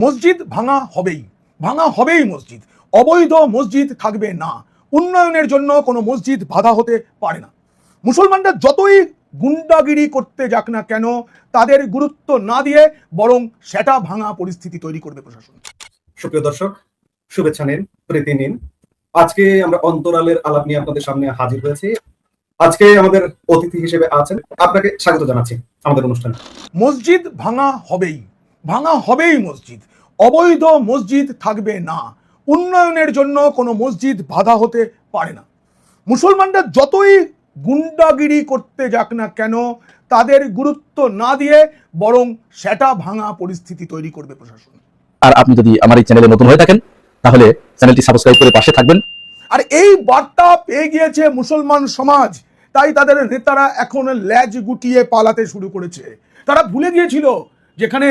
মসজিদ ভাঙা হবেই মসজিদ। অবৈধ মসজিদ থাকবে না। উন্নয়নের জন্য কোনো মসজিদ বাধা হতে পারে না। মুসলমানরা যতই গুন্ডাগিরি করতে যাক না কেন, তাদের গুরুত্ব না দিয়ে বরং সেটা ভাঙা পরিস্থিতি তৈরি করবে প্রশাসন। সুপ্রিয় দর্শক, শুভেচ্ছা নিন, প্রীতি নিন। আজকে আমরা অন্তরালের আলাপ নিয়ে আপনাদের সামনে হাজির হয়েছি। আজকে আমাদের অতিথি হিসেবে আছেন, আপনাকে স্বাগত জানাচ্ছি আমাদের অনুষ্ঠানে। মসজিদ ভাঙা হবেই মসজিদ। অবৈধ মসজিদ থাকবে না। উন্নয়নের জন্য কোনো মসজিদ বাধা হতে পারে না। মুসলমানরা যতই গুন্ডাগিরি করতে যাক না কেন, তাদের গুরুত্ব না দিয়ে বরং সেটা ভাঙা পরিস্থিতি তৈরি করবে প্রশাসন। আর আপনি যদি আমার এই চ্যানেলে নতুন হয়ে থাকেন তাহলে চ্যানেলটি সাবস্ক্রাইব করে পাশে থাকবেন। আর এই বার্তা পেয়ে গিয়েছে মুসলমান সমাজ, তাই তাদের নেতারা এখন ল্যাজ গুটিয়ে পালাতে শুরু করেছে। তারা ভুলে গিয়েছিল যেখানে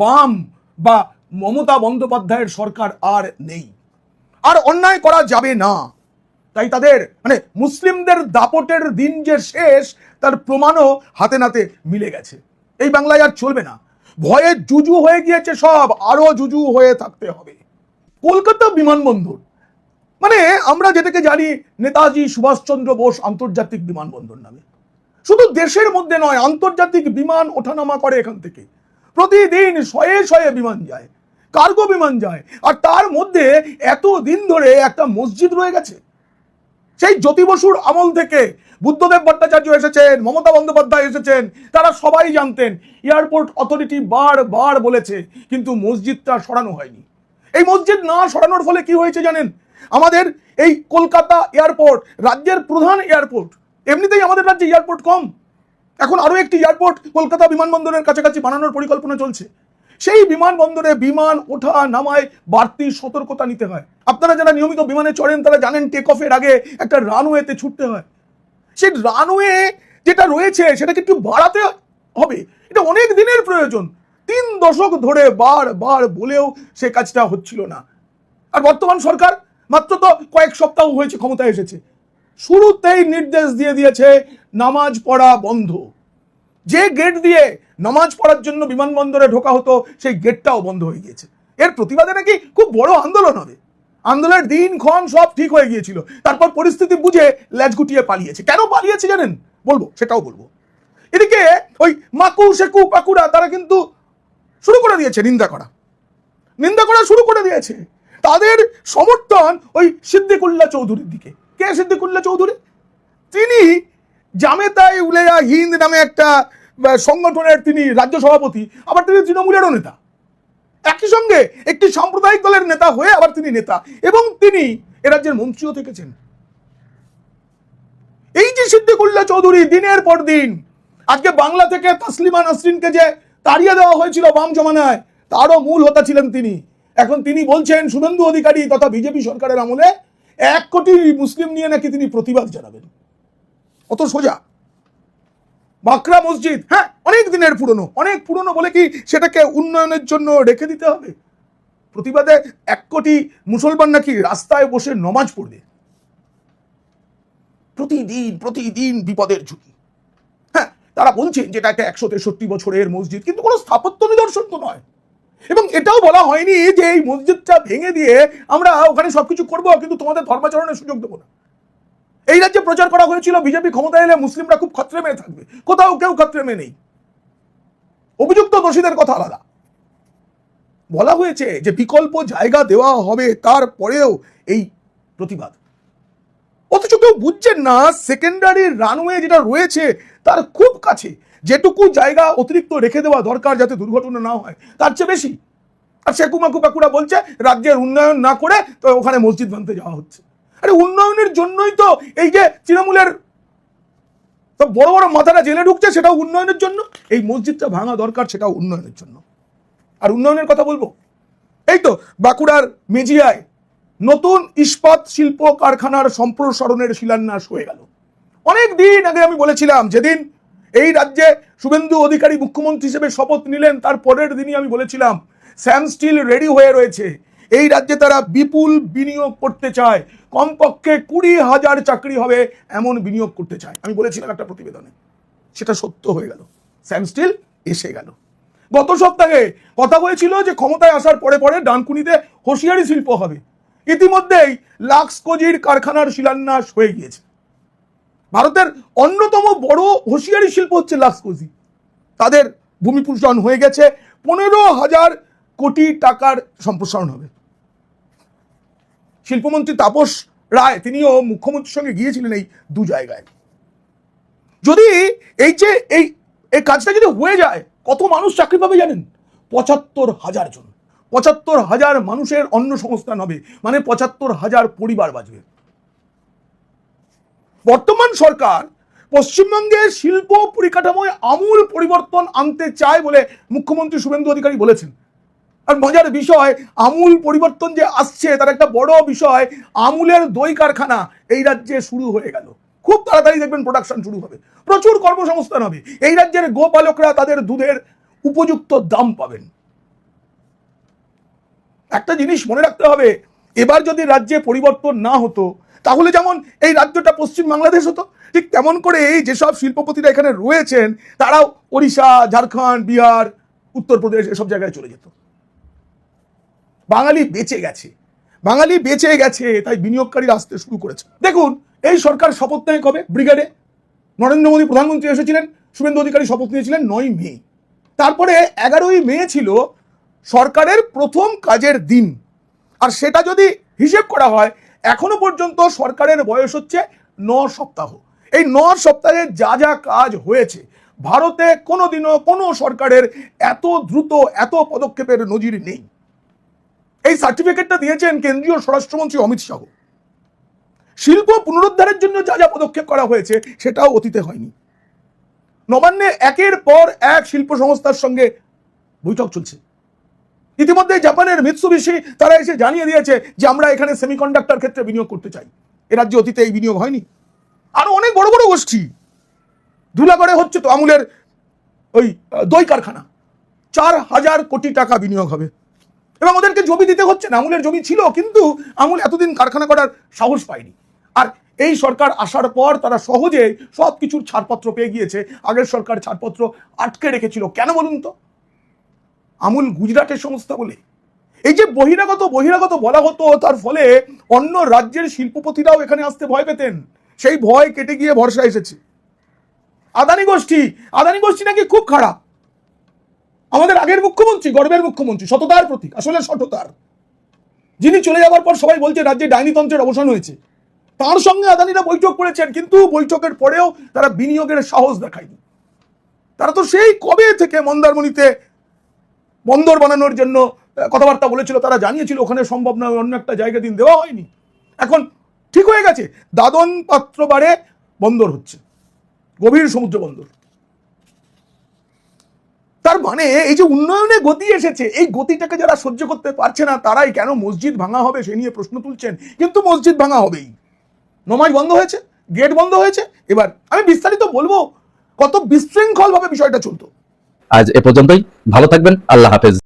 বাম বা মমতা বন্দ্যোপাধ্যায়ের সরকার আর নেই, আর অন্যায় করা যাবে না। তাই তাদের মুসলিমদের দাপটের দিন যে শেষ, তার প্রমাণও হাতে নাতে মিলে গেছে। এই বাংলায় আর চলবে না। ভয়ে জুজু হয়ে গিয়েছে সব, আরো জুজু হয়ে থাকতে হবে। কলকাতা বিমানবন্দর আমরা যেটাকে জানি নেতাজি সুভাষচন্দ্র বোস আন্তর্জাতিক বিমানবন্দর নামে, শুধু দেশের মধ্যে নয়, আন্তর্জাতিক বিমান ওঠানামা করে এখান থেকে। প্রতিদিন শয়ে শয়ে বিমান যায়, কার্গো বিমান যায়, আর তার মধ্যে এতদিন ধরে একটা মসজিদ রয়ে গেছে। সেই জ্যোতি বসুর আমল থেকে বুদ্ধদেব ভট্টাচার্য এসেছেন, মমতা বন্দ্যোপাধ্যায় এসেছেন, তারা সবাই জানতেন। এয়ারপোর্ট অথরিটি বারবার বলেছে, কিন্তু মসজিদটা সরানো হয়নি। এই মসজিদ না সরানোর ফলে কি হয়েছে জানেন? আমাদের এই কলকাতা এয়ারপোর্ট রাজ্যের প্রধান এয়ারপোর্ট, এমনিতেই আমাদের রাজ্যে এয়ারপোর্ট কম, এখন আরো একটি এয়ারপোর্ট কলকাতা বিমানবন্দরের কাছাকাছি বানানোর পরিকল্পনা চলছে। সেই বিমানবন্দরে বিমান ওঠা নামায় বাড়তি সতর্কতা নিতে হয়। আপনারা যারা নিয়মিত বিমানে চড়েন তারা জানেন, টেক অফের আগে একটা রানওয়েতে ছুটতে হয়। সেই রানওয়ে যেটা রয়েছে সেটাকে একটু বাড়াতে হবে। এটা অনেক দিনের প্রয়োজন, 3 দশক ধরে বারবার বলেও সে কাজটা হচ্ছিল না। আর বর্তমান সরকার মাত্র তো কয়েক সপ্তাহ হয়েছে ক্ষমতায় এসেছে, শুরুতেই নির্দেশ দিয়ে দিয়েছে নামাজ পড়া বন্ধ। যে গেট দিয়ে নামাজ পড়ার জন্য বিমানবন্দরে ঢোকা হতো সেই গেটটাও বন্ধ হয়ে গিয়েছে। এর প্রতিবাদে নাকি খুব বড় আন্দোলন হবে। আন্দোলনের দিনক্ষণ সব ঠিক হয়ে গিয়েছিল, তারপর পরিস্থিতি বুঝে ল্যাজ গুটিয়ে পালিয়েছে। কেন পালিয়েছে জানেন? বলবো, সেটাও বলবো। এদিকে ওই মাকু শেকু পাকুড়া তারা কিন্তু শুরু করে দিয়েছে নিন্দা করা শুরু করে দিয়েছে। তাদের সমর্থন ওই সিদ্দিকুল্লাহ চৌধুরীর দিকে। কে সিদ্দিকুল্লাহ চৌধুরী? তিনি জামেতায়ে উলামা হিন্দ নামে একটা সংগঠনের তিনি রাজ্য সভাপতি, আবার তিনি তৃণমূলেরও নেতা। একই সঙ্গে একটি সাম্প্রদায়িক দলের নেতা হয়ে আবার তিনি নেতা, এবং তিনি এ রাজ্যের মন্ত্রীও থেকেছেন। এই যে সিদ্দিকুল্লাহ চৌধুরী দিনের পর দিন, আজকে বাংলা থেকে তাসলিমা নাসরিনকে যে তাড়িয়ে দেওয়া হয়েছিল বাম জমানায়, তারও মূল হোতা ছিলেন তিনি। এখন তিনি বলছেন শুভেন্দু অধিকারী তথা বিজেপি সরকারের আমলে 1 কোটি মুসলিম নিয়ে নাকি তিনি প্রতিবাদ জানাবেন। অত সোজা। বাকরা মসজিদ, হ্যাঁ, অনেক দিনের পুরনো বলে কি সেটাকে উন্নয়নের জন্য রেখে দিতে হবে? প্রতিবাদে 1 কোটি মুসলমান নাকি রাস্তায় বসে নমাজ পড়বে। প্রতিদিন বিপদের ঝুঁকি। হ্যাঁ, তারা বলছেন যেটা একটা 163 বছরের মসজিদ, কিন্তু কোনো স্থাপত্য নিদর্শন তো নয়। এবং এটাও বলা হয়নি যে এই মসজিদটা ভেঙে দিয়ে আমরা ওখানে সবকিছু করবো, কিন্তু তোমাদের ধর্মাচরণের সুযোগ দেবো না। এই রাজ্যে প্রচার করা হয়েছিল বিজেপি ক্ষমতায় এলে মুসলিমরা খুব খতরে মেয়ে থাকবে। কোথাও কেউ খতরে মেয়ে নেই। অভিযুক্ত দোষীদের কথা আলাদা। বলা হয়েছে যে বিকল্প জায়গা দেওয়া হবে, তারপরেও এই প্রতিবাদ। অথচ কেউ বুঝছেন না, সেকেন্ডারি রানওয়ে যেটা রয়েছে তার খুব কাছে যেটুকু জায়গা অতিরিক্ত রেখে দেওয়া দরকার যাতে দুর্ঘটনা না হয়, তার চেয়ে বেশি। আর শেকুমাকু পাকুড়া বলছে রাজ্যের উন্নয়ন না করে তো ওখানে মসজিদ বানতে যাওয়া হচ্ছে। আরে উন্নয়নের জন্যই তো এই যে তৃণমূলের বড় বড় মাথাটা জেলে ঢুকছে, সেটাও উন্নয়নের জন্য। এই মসজিদটা ভাঙা দরকার, সেটাও উন্নয়নের জন্য। আর উন্নয়নের কথা বলবো, এই তো বাঁকুড়ার মেজিয়ায় নতুন ইস্পাত শিল্প কারখানার সম্প্রসারণের শিলান্যাস হয়ে গেল। অনেক দিন আগে আমি বলেছিলাম, যেদিন এই রাজ্যে শুভেন্দু অধিকারী মুখ্যমন্ত্রী হিসেবে শপথ নিলেন তার পরের দিনই আমি বলেছিলাম স্যাম স্টিল রেডি হয়ে রয়েছে। এই রাজ্যে তারা বিপুল বিনিয়োগ করতে চায়, কমপক্ষে 20,000 চাকরি হবে এমন বিনিয়োগ করতে চায়। আমি বলেছিলাম একটা প্রতিবেদনে, সেটা সত্য হয়ে গেল। স্যাম স্টিল এসে গেল। গত সপ্তাহে কথা হয়েছিল যে ক্ষমতায় আসার পরে পরে ডানকুনিতে হোশিয়ারি শিল্প হবে। ইতিমধ্যেই লাক্সকোজির কারখানার শিলান্যাস হয়ে গিয়েছে। ভারতের অন্যতম বড় হোশিয়ারি শিল্প হচ্ছে লাক্সকোজি। তাদের ভূমিপূজন হয়ে গেছে, 15,000 কোটি টাকার সম্প্রসারণ হবে। শিল্পমন্ত্রী তাপস রায় তিনিও মুখ্যমন্ত্রীর সঙ্গে গিয়েছিলেন এই দু জায়গায়। যদি এই কাজটা যদি হয়ে যায়, কত মানুষ চাকরি পাবে জানেন? 75,000 জন। 75,000 মানুষের অন্ন সংস্থান হবে, মানে 75,000 পরিবার বাঁচবে। বর্তমান সরকার পশ্চিমবঙ্গের শিল্প পরিকাঠামোয় আমূল পরিবর্তন আনতে চায় বলে মুখ্যমন্ত্রী শুভেন্দু অধিকারী বলেছেন। আর মজার বিষয়, আমূল পরিবর্তন যে আসছে তার একটা বড় বিষয়, আমূলের দই কারখানা এই রাজ্যে শুরু হয়ে গেল। খুব তাড়াতাড়ি দেখবেন প্রোডাকশন শুরু হবে, প্রচুর কর্মসংস্থান হবে। এই রাজ্যের গোপালকরা তাদের দুধের উপযুক্ত দাম পাবেন। একটা জিনিস মনে রাখতে হবে, এবার যদি রাজ্যে পরিবর্তন না হতো তাহলে যেমন এই রাজ্যটা পশ্চিম বাংলাদেশ হতো, ঠিক তেমন করে এই যেসব শিল্পপতিরা এখানে রয়েছেন তারাও ওড়িশা, ঝাড়খণ্ড, বিহার, উত্তরপ্রদেশ এসব জায়গায় চলে যেত। বাঙালি বেঁচে গেছে, বাঙালি বেঁচে গেছে, তাই বিনিয়োগকারী আসতে শুরু করেছে। দেখুন, এই সরকার শপথ নেয় কবে? ব্রিগেডে নরেন্দ্র মোদী প্রধানমন্ত্রী এসেছিলেন, শুভেন্দু অধিকারী শপথ নিয়েছিলেন 9 মে। তারপরে 11ই মে ছিল সরকারের প্রথম কাজের দিন। আর সেটা যদি হিসেব করা হয়, এখনো পর্যন্ত সরকারের বয়স হচ্ছে 9 সপ্তাহ। এই 9 সপ্তাহে যা যা কাজ হয়েছে, ভারতে কোনোদিনও কোনো সরকারের এত দ্রুত এত পদক্ষেপের নজির নেই। এই সার্টিফিকেটটা দিয়েছেন কেন্দ্রীয় স্বরাষ্ট্রমন্ত্রী অমিত শাহ। শিল্প পুনরুদ্ধারের জন্য যা যা পদক্ষেপ করা হয়েছে সেটাও অতীতে হয়নি। নবান্নে একের পর এক শিল্প সংস্থার সঙ্গে বৈঠক চলছে। ইতিমধ্যে জাপানের মিৎসুবিশি তারা এসে জানিয়ে দিয়েছে যে আমরা এখানে সেমিকন্ডাক্টর ক্ষেত্রে বিনিয়োগ করতে চাই। এ রাজ্যে অতীতে এই বিনিয়োগ হয়নি। আরো অনেক বড় বড় গোষ্ঠী, ধুলাগড়ে হচ্ছে তো আমুলের ওই দই কারখানা, 4,000 কোটি টাকা বিনিয়োগ হবে এবং ওদেরকে জমি দিতে হচ্ছে না। আমুলের জমি ছিল, কিন্তু আমুল এতদিন কারখানা করার সাহস পায়নি। আর এই সরকার আসার পর তারা সহজে সবকিছুর ছাড়পত্র পেয়ে গিয়েছে। আগের সরকার ছাড়পত্র আটকে রেখেছিল। কেন বলুন তো? আমুল গুজরাটের সংস্থা বলে। এই যে বহিরাগত বলা হতো, তার ফলে অন্য রাজ্যের শিল্পপতিরাও এখানে আসতে ভয় পেতেন। সেই ভয় কেটে গিয়ে ভরসা এসেছে। আদানি গোষ্ঠী নাকি খুব খারাপ। আমাদের আগের মুখ্যমন্ত্রী, গর্বের মুখ্যমন্ত্রী, সততার প্রতীক, আসলে সততার, যিনি চলে যাওয়ার পর সবাই বলছে রাজ্যে ডাইনিতন্ত্রের অবসান হয়েছে, তার সঙ্গে আদানিরা বৈঠক করেছেন, কিন্তু বৈঠকের পরেও তারা বিনিয়োগের সাহস দেখায়নি। তারা তো সেই কবে থেকে মন্দারমণিতে বন্দর বানানোর জন্য কথাবার্তা বলেছিল, তারা জানিয়েছিল ওখানে সম্ভব নয়, অন্য একটা জায়গা দিন দেওয়া হয়নি। এখন ঠিক হয়ে গেছে, দাদন পাত্রবারে বন্দর হচ্ছে, গভীর সমুদ্র বন্দর। তার মানে এই যে উন্নয়নে গতি এসেছে, এই গতিটাকে যারা সহ্য করতে পারছে না তারাই কেন মসজিদ ভাঙা হবে সে নিয়ে প্রশ্ন তুলছেন। কিন্তু মসজিদ ভাঙা হবেই। নমাজ বন্ধ হয়েছে, গেট বন্ধ হয়েছে। এবার আমি বিস্তারিত বলবো কত বিশৃঙ্খল ভাবে বিষয়টা চলতো। আজ এ পর্যন্তই। ভালো থাকবেন। আল্লাহ হাফেজ।